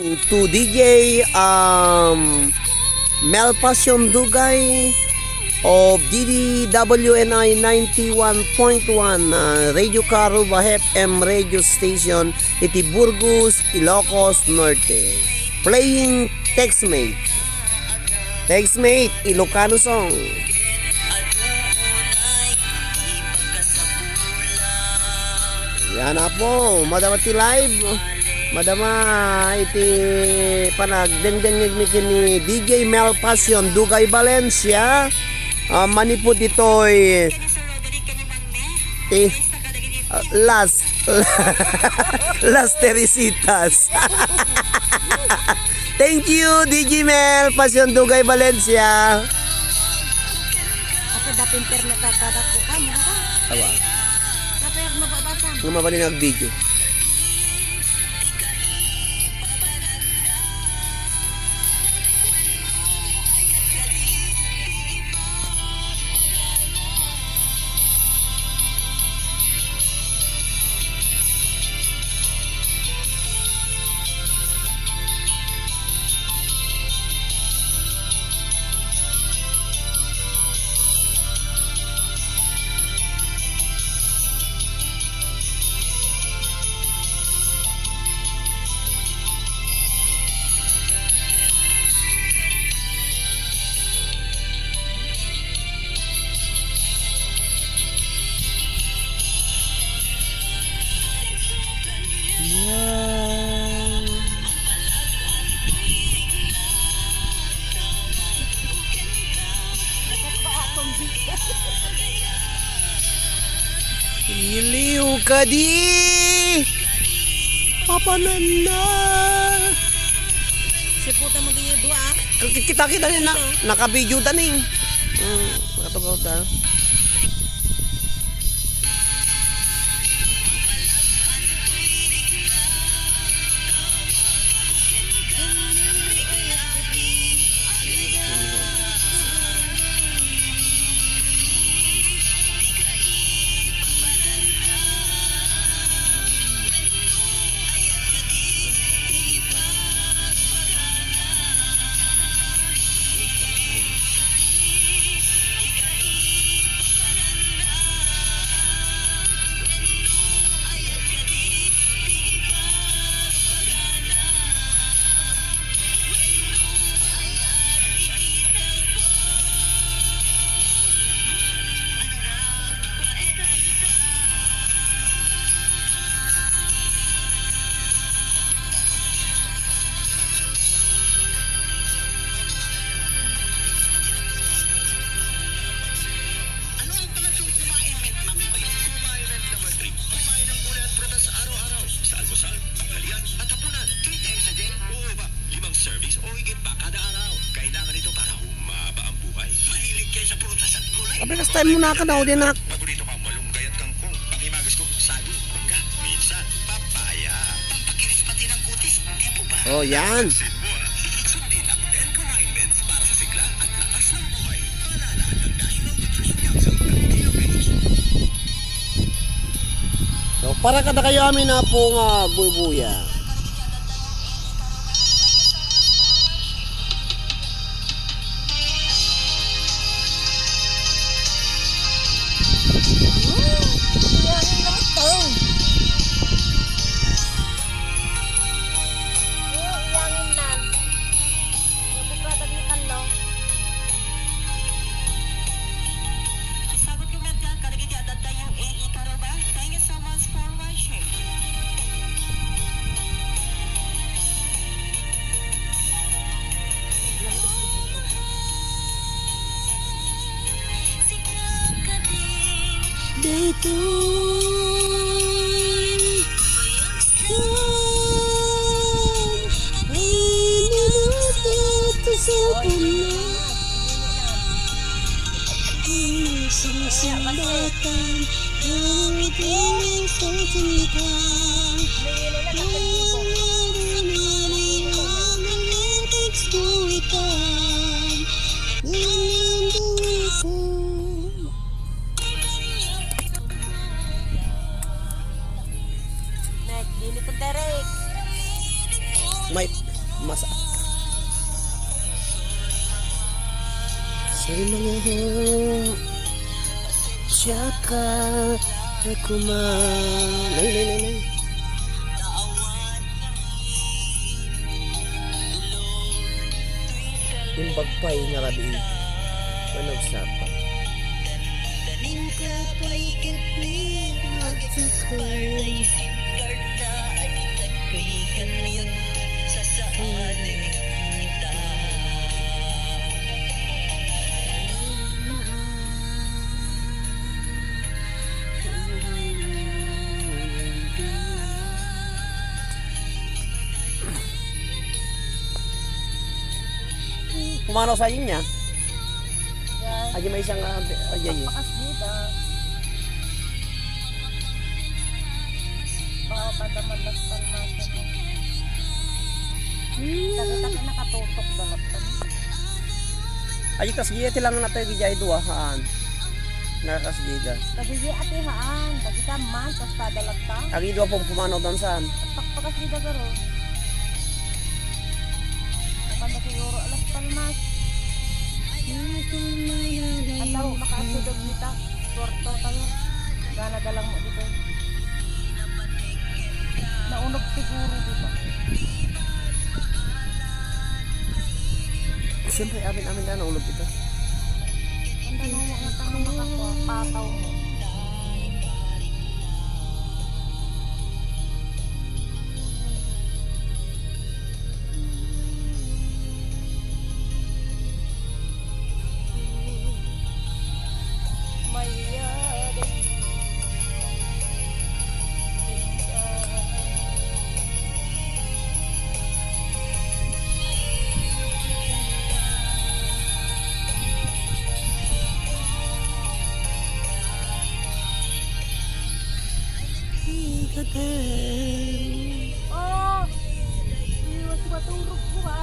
To DJ Mel Passion Dugay of DDWNI 91.1 Radio Caruba FM radio station iti Burgos, Ilocos Norte. Playing Textmate. Textmate, Ilocano song. Yan na po, madamati live. Madama iti panagdengdeng ni DJ Mel Passion Dugay Valencia. Manipod ito'y Las Teresitas. Thank you DJ Mel Passion Dugay Valencia. Ako dapat internet tatadak ko ka mo ba? Awa. Dapat mababasa. Ngumabali nag-video. Iliw ka di papanana. Si puta mo ganyan dua ah. Kita din na naka-video ta ning. Nakatagaw ta. Kapag time mo na ka daw din nak. Paborito ka malunggay at kangkong. Panghimagas ko, sago, mangga, minsan, papaya. Pampakinis pati ng kutis, di po ba? Oh, yan. Sin mo ah. Sundin ang 10 commandments para sa sigla at lakas ng buhay. Paalala at tandaan ng Nutrition Council ng DOH. So, para kada kayo amin na po nga bubuya. Dito ay niluto sa puno isang sandatan ang piling sa cinta May Mas sa mga tsaka ako nay. Yung bagpay nga rabi manog sapa kumano sa inyo niya aja may isang aja yun Pakas dito. Baka padaman palmasan mo. Takita nakatutok dalat pa. aja kasgiyete lang na tayo gijay dua haan nakasgida Kasi ate haan, kasi ka man, tas padalat ka. agi dua pong pumanaw doon saan Pakas dito garo. Kanda siguro alas palmas. Ataw makaasudog nita. Torto tayo. Gana dalang mo dito. Naunog siguro dito. siyempre amin na naulog ito Ang tanong mo nga tanong makakuha, pataw mo. Oh! Iwas matulog ko ba?